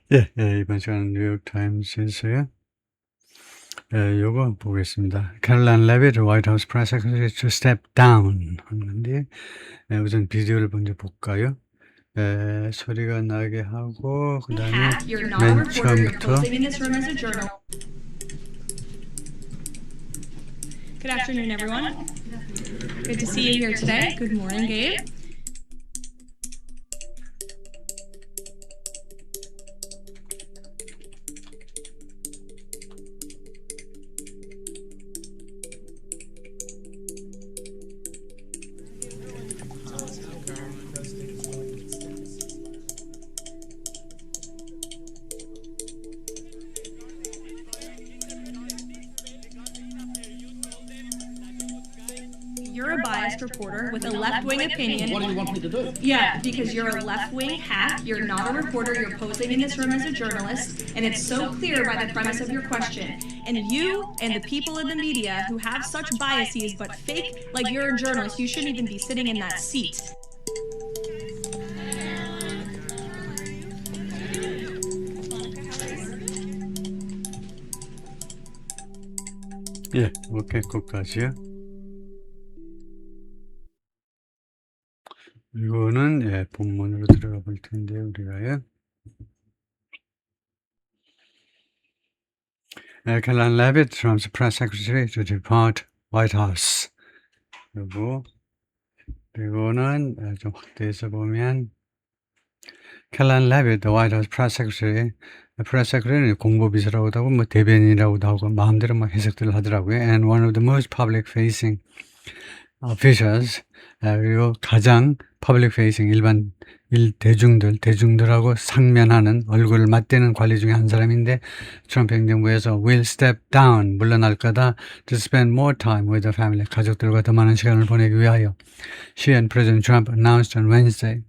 이번 시간은 뉴욕타임스에서요. 요거 보겠습니다. 캐롤라인 레빗, 화이트하우스 프레스 세크레터리 to step down 하는데, 우선 비디오를 먼저 볼까요? 소리가 나게 하고, 그 다음에 맨 처음부터. Good afternoon, everyone. Good to see you here today. Good morning, Gabe. You're a biased reporter with a left-wing opinion. What do you want me to do? Yeah, because you're a left-wing hack, you're not a reporter, you're posing in this room as a journalist, and it's so clear by the premise of your question. And you and the people in the media who have such biases but fake like you're a journalist, you shouldn't even be sitting in that seat. 오케이, 끝까지요. 이거는 본문으로 들어가 볼 텐데요, 우리가요. Caroline Leavitt Trump's press secretary to depart White House. 그리고는 좀 확대해서 보면 Caroline Leavitt, the White House press secretary, press secretary는 공보비서라고도 하고 뭐 대변인이라고도 하고 마음대로 막 해석들을 하더라고요. And one of the most public-facing officials, 그리고 가장 public-facing 일반 대중들하고 상면하는 얼굴을 맞대는 관리 중에 한 사람인데 트럼프 행정부에서 will step down, 물러날 거다 to spend more time with the family, 가족들과 더 많은 시간을 보내기 위하여. She and President Trump announced on Wednesday.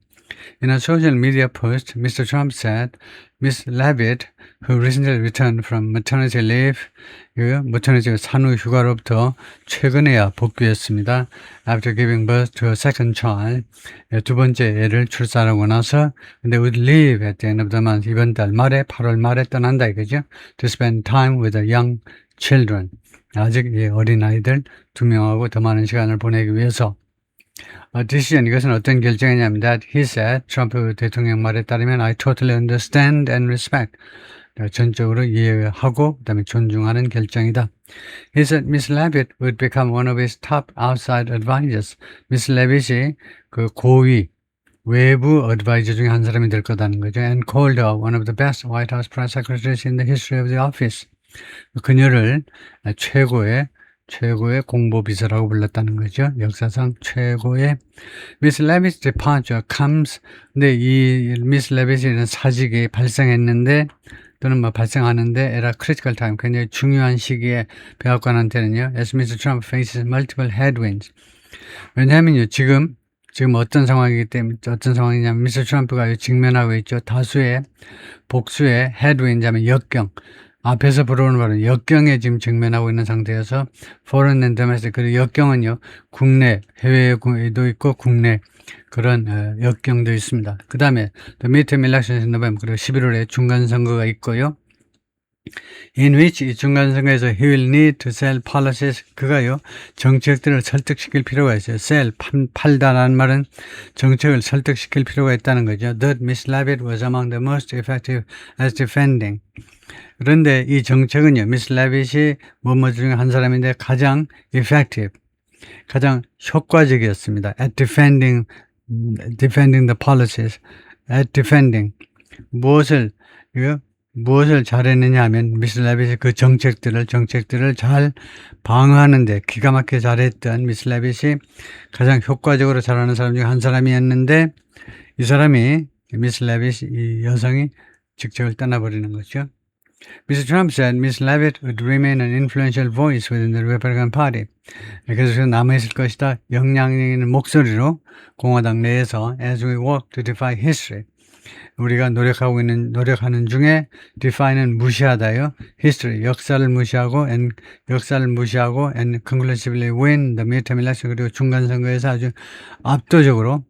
In a social media post, Mr. Trump said Ms. Leavitt, who recently returned from maternity leave, maternity 산후 휴가로부터 최근에야 복귀했습니다. After giving birth to a second child, 두 번째 애를 출산하고 나서, 근데 would leave at the end of the month, 이번 달 말에, 8월 말에 떠난다 이거죠. To spend time with the young children, 아직 어린 아이들 2명하고 더 많은 시간을 보내기 위해서. decision, 이것은 어떤 결정이냐면 that he said, 트럼프 대통령 말에 따르면 I totally understand and respect, 전적으로 이해하고 그다음에 존중하는 결정이다. He said Miss Leavitt would become one of his top outside advisors. Miss Leavitt이 그 고위 외부 어드바이저 중에 한 사람이 될 거다는 거죠. And called her one of the best White House press secretaries in the history of the office. 그녀를 최고의 공보비서라고 불렀다는 거죠. 역사상 최고의. Miss Leavitt's departure comes, 근데 이 Miss Leavitt이라는 사직이 발생했는데 또는 발생하는데 at a critical time, 굉장히 중요한 시기에 백악관한테는요. As Mr. Trump faces multiple headwinds. 왜냐하면요, 지금 어떤 상황이기 때문에 어떤 상황이냐면 Mr. 트럼프가 직면하고 있죠. 다수의 복수의 headwind 하면 역경. 앞에서 불어오는 바로 역경에 지금 직면하고 있는 상태여서 foreign and domestic, 그리고 역경은요 국내 해외에도 있고 국내 그런 역경도 있습니다. 그 다음에 the midterm elections in November, 그리고 11월에 중간선거가 있고요. in which 이 중간선거에서 he will need to sell policies, 그가요 정책들을 설득시킬 필요가 있어요. sell, 팔다라는 말은 정책을 설득시킬 필요가 있다는 거죠. That Miss Leavitt was among the most effective as defending. 그런데 이 정책은요, 미스 레빗이 뭐뭐 중에 한 사람인데 가장 effective, 가장 효과적이었습니다. at defending the policies, at defending. 무엇을 잘했느냐 하면 미스 레빗이 그 정책들을 잘 방어하는데 기가 막히게 잘했던 미스 레빗이 가장 효과적으로 잘하는 사람 중에 한 사람이었는데 이 사람이 미스 레빗, 이 여성이 직책을 떠나버리는 거죠. Mr. Trump said Ms. Leavitt would remain an influential voice within the Republican Party. 그래서 남아있을 것이다. 영향력 있는 목소리로 공화당 내에서 as we work to defy history. 우리가 노력하는 중에 defy는 무시하다요. history, 역사를 무시하고 and conclusively win the midterm election, 그리고 중간선거에서 아주 압도적으로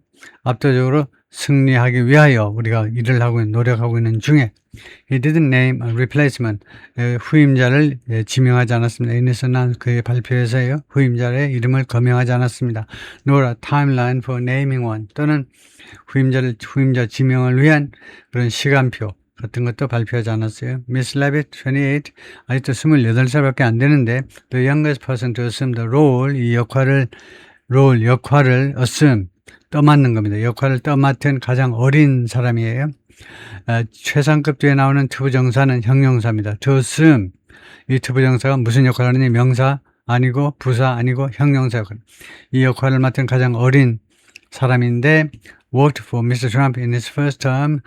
승리하기 위하여 우리가 일을 하고 노력하고 있는 중에 He didn't name a replacement. 후임자를 지명하지 않았습니다. 인에서는 그의 발표에서요. 후임자의 이름을 거명하지 않았습니다. Nor a timeline for naming one. 또는 후임자 지명을 위한 그런 시간표 같은 것도 발표하지 않았어요. Miss Levitt, 28, 아직도 28살밖에 안 되는데 the youngest person to assume the role, 이 역할을 assume, 떠맡는 겁니다. 역할을 떠맡은 가장 어린 사람이에요. 최상급 뒤에 나오는 투부정사는 형용사입니다. To assume, 이 투부정사가 무슨 역할을 하느냐, 명사 아니고 부사 아니고 형용사 역할. 이 역할을 맡은 가장 어린 사람인데 worked for Mr. Trump in his first term.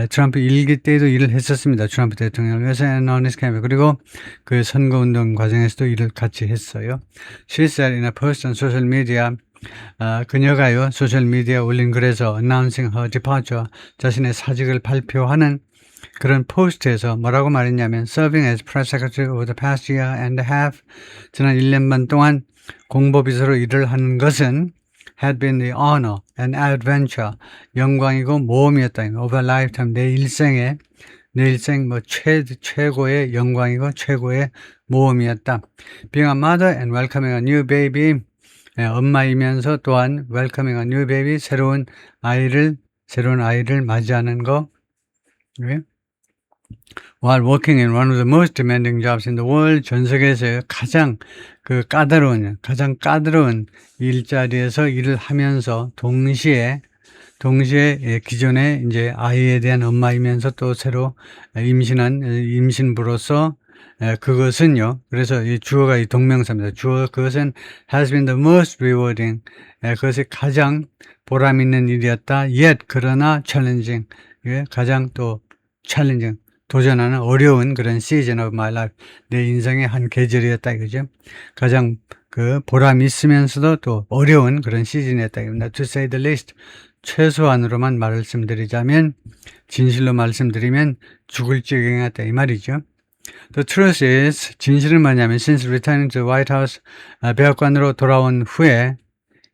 트럼프 1기 때도 일을 했었습니다. 트럼프 대통령을 위해서 and on his campaign. 그리고 그 선거운동 과정에서도 일을 같이 했어요. She said in a post on social media, 그녀가요 소셜미디어에 올린 글에서 announcing her departure, 자신의 사직을 발표하는 그런 포스트에서 뭐라고 말했냐면 serving as press secretary over the past year and a half, 지난 1년 반 동안 공보비서로 일을 하는 것은 had been the honor and adventure, 영광이고 모험이었다. of a lifetime, 내 일생 최고의 영광이고 최고의 모험이었다. Being a mother and welcoming a new baby, 엄마이면서 또한 welcoming a new baby, 새로운 아이를 맞이하는 거. While working in one of the most demanding jobs in the world, 전 세계에서 가장 까다로운 일자리에서 일을 하면서 동시에 기존에 이제 아이에 대한 엄마이면서 또 새로 임신부로서 그것은요. 그래서 이 주어가 이 동명사입니다. 주어 그것은 has been the most rewarding. 그것이 가장 보람 있는 일이었다. Yet 그러나 challenging. 가장 또 challenging. 도전하는 어려운 그런 season of my life. 내 인생의 한 계절이었다 이거죠. 가장 그 보람 있으면서도 또 어려운 그런 시즌이었다 이겁니다. To say the least. 최소한으로만 말씀드리자면, 진실로 말씀드리면 죽을 지경이었다 이 말이죠. The truth is, 진실은 뭐냐면 since returning to the White House, 백악관으로 돌아온 후에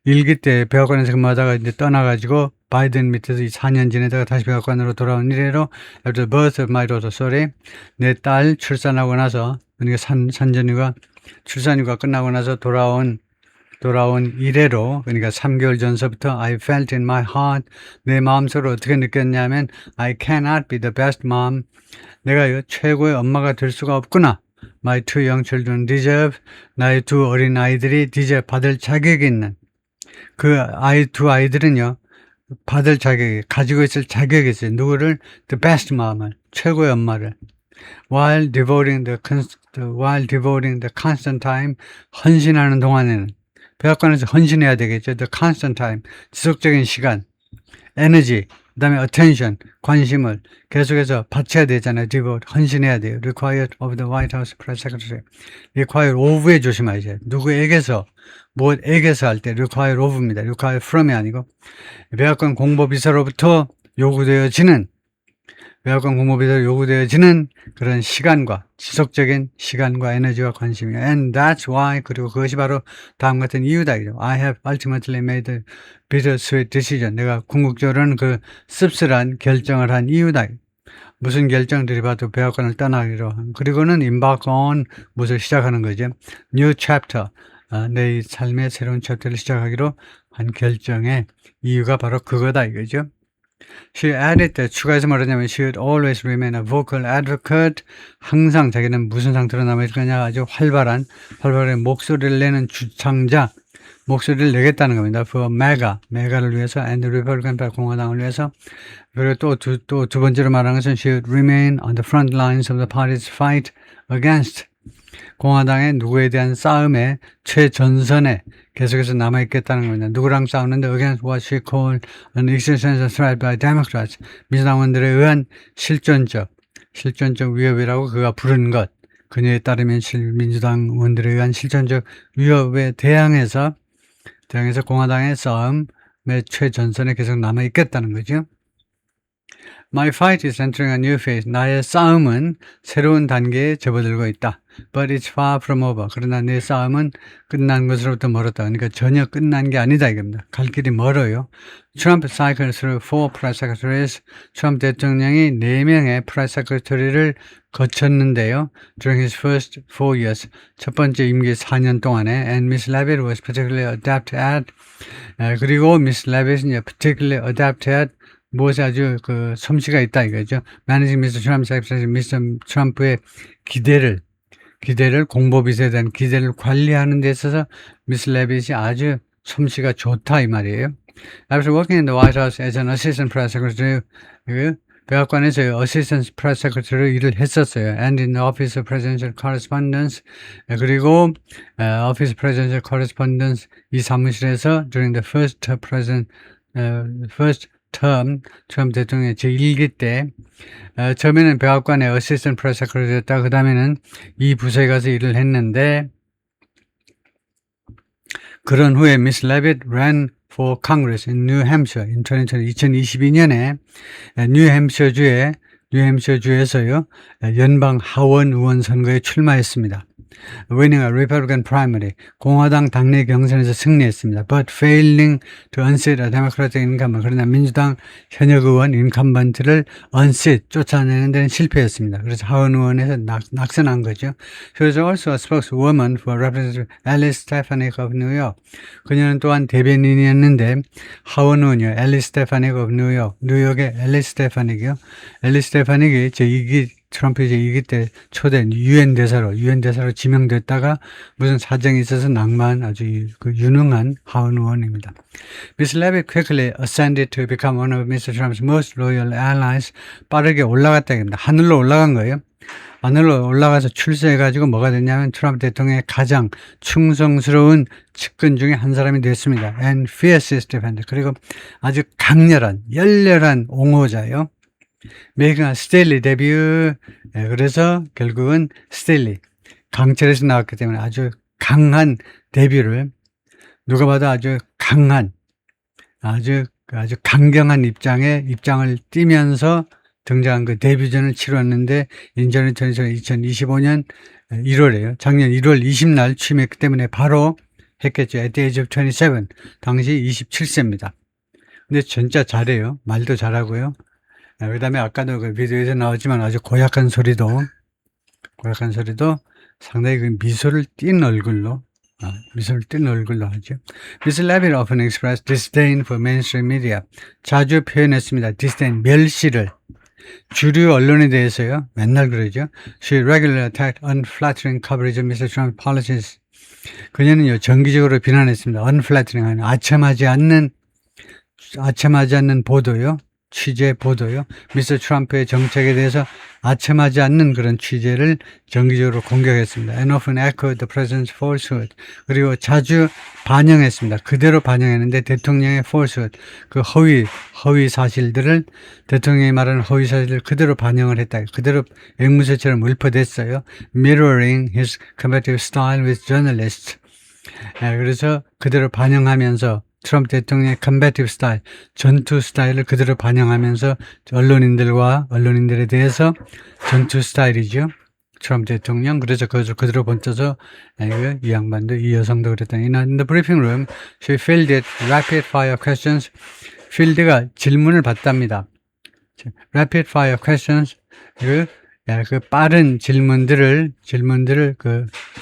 일기 때 백악관에서 근무하다가 이제 떠나가지고 바이든 밑에서 4년 지내다가 다시 백악관으로 돌아온 이래로 after the birth of my daughter, 내 딸 출산하고 나서, 그러니까 출산휴가 끝나고 나서 돌아온 이래로, 그러니까 3개월 전서부터 I felt in my heart, 내 마음속으로 어떻게 느꼈냐면 I cannot be the best mom, 내가 최고의 엄마가 될 수가 없구나. My two young children deserve, 나의 두 어린 아이들이 deserve, 받을 자격이 있는, 그 두 아이들은요 가지고 있을 자격이 있어요. 누구를? The best mom을, 최고의 엄마를. While devoting the constant time, 헌신하는 동안에는, 백악관에서 헌신해야 되겠죠. The constant time, 지속적인 시간, energy, 그 다음에 attention, 관심을 계속해서 바쳐야 되잖아요. devote, 헌신해야 돼요. required of the White House press secretary. required of에 조심하셔야 돼요. 누구에게서, 무엇에게서 할 때 required of입니다. required from이 아니고, 백악관 공보비서로부터 요구되어지는 그런 시간과, 지속적인 시간과 에너지와 관심이에요. And that's why, 그리고 그것이 바로 다음 같은 이유다. I have ultimately made a bittersweet decision. 내가 궁극적으로는 그 씁쓸한 결정을 한 이유다. 무슨 결정들이 봐도 백악관을 떠나기로 한. 그리고는 embark on, 무엇을 시작하는 거죠. New chapter, 내 삶의 새로운 챕터를 시작하기로 한 결정의 이유가 바로 그거다 이거죠. She added that, 추가해서 말하자면 she would always remain a vocal advocate. 항상 자기는 무슨 상태로 남아있을 거냐, 아주 활발한 목소리를 내는 주창자, 목소리를 내겠다는 겁니다. For 메가를 위해서 and the Republican Party, 공화당을 위해서. 그리고 또 두 번째로 말하는 것은 she would remain on the front lines of the party's fight against, 공화당의 누구에 대한 싸움의 최전선에 계속해서 남아있겠다는 겁니다. 누구랑 싸우는데 against what she called an existential threat by Democrats, 민주당원들에 의한 실존적 위협이라고 그가 부른 것, 그녀에 따르면 민주당원들에 의한 실존적 위협에 대항해서 공화당의 싸움의 최전선에 계속 남아있겠다는 거죠. My fight is entering a new phase. 나의 싸움은 새로운 단계에 접어들고 있다. But it's far from over. 그러나 내 싸움은 끝난 것으로부터 멀었다. 그러니까 전혀 끝난 게 아니다 이겁니다. 갈 길이 멀어요. Trump cycled through 4 press secretaries. 트럼프 대통령이 4명의 press secretary를 거쳤는데요. During his first 4 years. 첫 번째 임기 4년 동안에. And Miss Leavitt was particularly adept at. 그리고 Miss Leavitt은 particularly adept at 무엇에 아주 그 솜씨가 있다 이거죠. Managing Mr. Trump's expectations, Mr. 트럼프의 기대를 공보비서에 대한 기대를 관리하는 데 있어서 미스 레빗이 아주 솜씨가 좋다 이 말이에요. After working in the White House as an assistant press secretary, 백악관에서 assistant press secretary 일을 했었어요. And in the office of presidential correspondence, 그리고 office of presidential correspondence 이 사무실에서 during the first term, 트럼프 대통령의 제1기 때 처음에는 백악관의 어시스턴트 프레스 세크레터리였다. 그 다음에는 이 부서에 가서 일을 했는데 그런 후에 미스 레빗 ran for Congress in New Hampshire in 2022년에 뉴햄셔주에서요 연방 하원 의원 선거에 출마했습니다. Winning a Republican primary, 공화당 당내 경선에서 승리했습니다. But failing to unseat a Democratic incumbent, 그러나 민주당 현역 의원 인컴번트를 unseat, 쫓아내는 데는 실패했습니다. 그래서 하원 의원에서 낙선한 거죠. She was also a spokeswoman for Representative Alice Stefanik of New York. 그녀는 또한 대변인이었는데 하원 의원이요. Alice Stefanik of New York, 뉴욕의 Alice Stefanik이요. Alice Stefanik이 트럼프 제2기 때 초대 유엔 대사로 지명됐다가 무슨 사정이 있어서 낙마한 아주 유능한 하원 의원입니다. Miss Leavitt quickly ascended to become one of Mr. Trump's most loyal allies. 빠르게 올라갔다 합니다. 하늘로 올라간 거예요. 하늘로 올라가서 출세해가지고 뭐가 됐냐면 트럼프 대통령의 가장 충성스러운 측근 중에 한 사람이 됐습니다. And fiercest defender. 그리고 아주 열렬한 옹호자예요. 메이킹 스텔리 데뷔. 그래서 결국은 스텔리 강철에서 나왔기 때문에 아주 강한 데뷔를 누가 봐도 아주 강한 아주 강경한 입장을 띠면서 등장한 그 데뷔전을 치렀는데 인전이 2025년 1월에요. 작년 1월 20날 취임했기 때문에 바로 했겠죠. At the age of 27. 당시 27세입니다. 근데 진짜 잘해요. 말도 잘하고요. 그 다음에 아까도 그 비디오에서 나왔지만 아주 고약한 소리도 상당히 그 미소를 띤 얼굴로 하죠. Miss Leavitt often expressed disdain for mainstream media. 자주 표현했습니다. disdain, 멸시를. 주류 언론에 대해서요. 맨날 그러죠. She regularly attacked unflattering coverage of Mr. Trump's policies. 그녀는요, 정기적으로 비난했습니다. unflattering, 아첨하지 않는 보도요. 취재 보도요. 미스터 트럼프의 정책에 대해서 아첨하지 않는 그런 취재를 정기적으로 공격했습니다. And often echoed the president's falsehood. 그리고 자주 반영했습니다. 그대로 반영했는데 대통령의 falsehood, 그 허위 사실들을 대통령이 말하는 허위 사실을 그대로 반영을 했다. 그대로 앵무새처럼 읊어댔어요. Mirroring his combative style with journalists. 그래서 그대로 반영하면서 트럼프 대통령의 combative style, 전투 스타일을 그대로 반영하면서 언론인들에 대해서 전투 스타일이죠. 트럼프 대통령. 그래서 그대로 번져서 이 양반도 이 여성도 그랬다. In the briefing room, she fielded rapid fire questions. 필드가 질문을 받답니다. rapid fire questions. 그 빠른 질문들을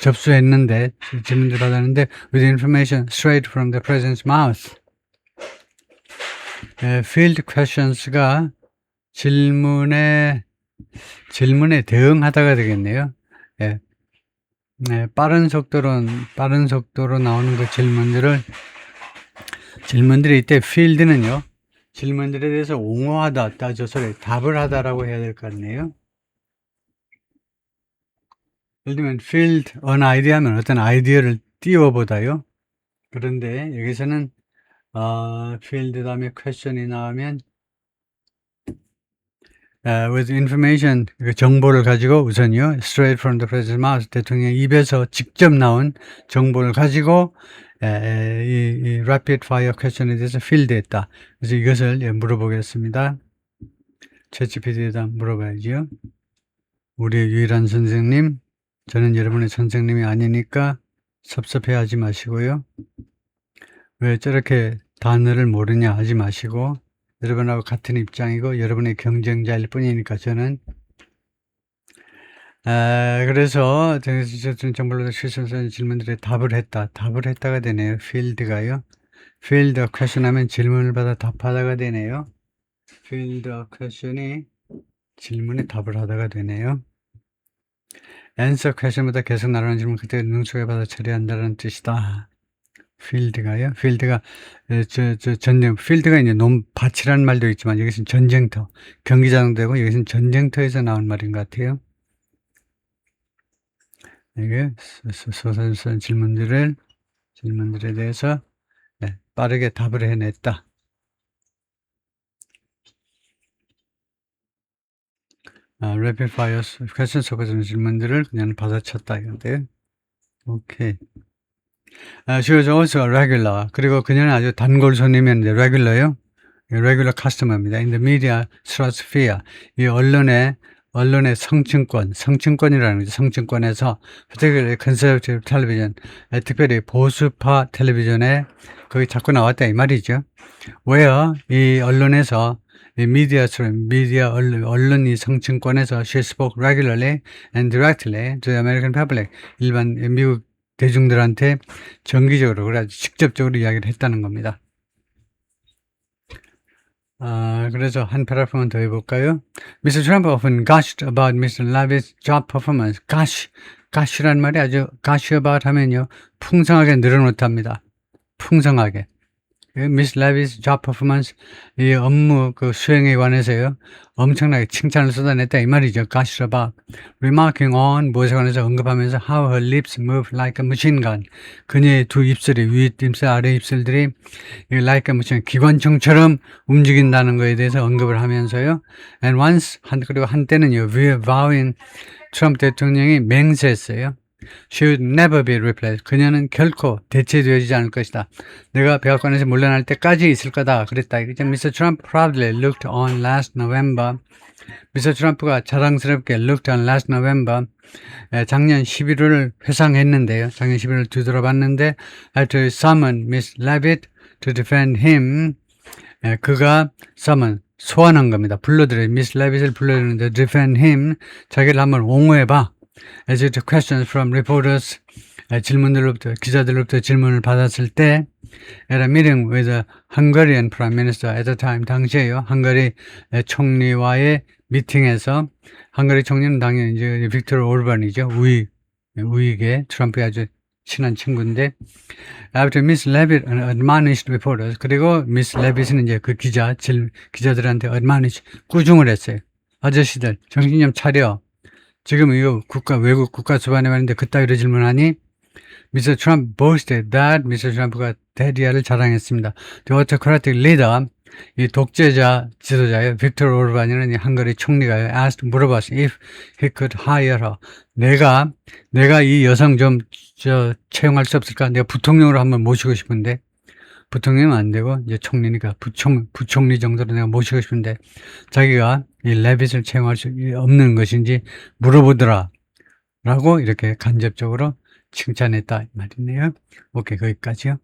접수했는데, 질문들 받았는데, with information straight from the president's mouth. field questions가 질문에 대응하다가 되겠네요. 빠른 속도로 나오는 그 질문들이 이때 field는요, 질문들에 대해서 옹호하다, 답을 하다라고 해야 될 것 같네요. 예를 들면 field an idea 하면 어떤 아이디어를 띄워보다요. 그런데 여기서는 field 다음에 question이 나오면 with information, 정보를 가지고 우선요, straight from the president's mouth, 대통령의 입에서 직접 나온 정보를 가지고 이 rapid fire question에 대해서 field했다. 그래서 이것을 물어보겠습니다. 챗GPT에다 물어봐야지요. 우리의 유일한 선생님, 저는 여러분의 선생님이 아니니까 섭섭해하지 마시고요. 왜 저렇게 단어를 모르냐 하지 마시고, 여러분하고 같은 입장이고 여러분의 경쟁자일 뿐이니까 저는 그래서 정말로 실선생 질문들에 답을 했다가 되네요. 필드가요. 필드 퀘션 하면 질문을 받아 답하다가 되네요. 필드 퀘션이 질문에 답을 하다가 되네요. answer question보다 계속 나가는 질문 그때 능숙해 받아 처리한다는 뜻이다. 필드가요. 필드가 전쟁 필드가 이제 밭이라는 말도 있지만 여기서는 전쟁터, 경기장도 되고 여기서는 전쟁터에서 나온 말인 것 같아요. 이게 소선선 질문들에 대해서 빠르게 답을 해냈다. rapid fire 퀘스천 속에서는 질문들을 그냥 받아쳤다 이건데요. 오케이. She was also a regular. 그리고 그녀는 아주 단골 손님이었는데 regular요. regular customer입니다. In the media stratosphere. 이 언론의 성층권이라는 거죠. 성층권에서 particularly conservative television, 특별히 보수파 텔레비전에 거기 자꾸 나왔다 이 말이죠. where 이 언론에서 이 언론이 성층권에서 she spoke regularly and directly to the American public. 일반 미국 대중들한테 정기적으로 그래 직접적으로 이야기를 했다는 겁니다. 그래서 한 패러그래프만 더 해볼까요? Mr. Trump often gushed about Mr. Leavitt's job performance. gush란 말이 아주 gush about 하면요 풍성하게 늘어놓답니다. 풍성하게. Miss Leavitt's job performance 이 업무 그 수행에 관해서요 엄청나게 칭찬을 쏟아냈다 이 말이죠. gush about remarking on 무엇에 관해서 언급하면서 how her lips move like a machine gun. 그녀의 두 입술이 위 입술 아래 입술들이 like a machine 기관총처럼 움직인다는 것에 대해서 언급을 하면서요. and once 그리고 한때는요 vowing 트럼프 대통령이 맹세했어요. She would never be replaced. 그녀는 결코 대체되어지지 않을 것이다. 내가 백악관에서 물러날 때까지 있을 거다. 그랬다. Mr. Trump proudly looked on last November. Mr. Trump가 자랑스럽게 looked on last November. 작년 11월을 회상했는데요. 작년 11월을 뒤돌아봤는데 after summon Miss Leavitt to defend him. 그가 summon 소환한 겁니다. 불러들여요. Miss Leavitt을 불러들였는데 defend him. 자기를 한번 옹호해봐. As to questions from reporters, 기자들로부터 질문을 받았을 때, at a meeting with the Hungarian Prime Minister at the time, 당시에요. 헝가리 총리와의 미팅에서, 헝가리 총리는 당연히 이제 빅토르 오르반이죠. 우익의 트럼프의 아주 친한 친구인데, after Miss Leavitt admonished reporters, 그리고 Miss Leavitt은 이제 그 기자들한테 admonish, 꾸중을 했어요. 아저씨들, 정신 좀 차려. 지금 이거 외국 국가 수반에 말인데 그따위로 질문하니 Mr. Trump boasted that Mr. Trump가 대리아를 자랑했습니다. The autocratic leader, 이 독재자 지도자예요. 빅토르 오르반이라는 이 헝가리 총리가요. asked 물어봤어요. If he could hire her. 내가 이 여성 좀 채용할 수 없을까? 내가 부통령으로 한번 모시고 싶은데 부통령은 안 되고 이제 총리니까 부총리 정도로 내가 모시고 싶은데 자기가 이 레빗을 채용할 수 없는 것인지 물어보더라 라고 이렇게 간접적으로 칭찬했다 말이네요. 오케이, 거기까지요.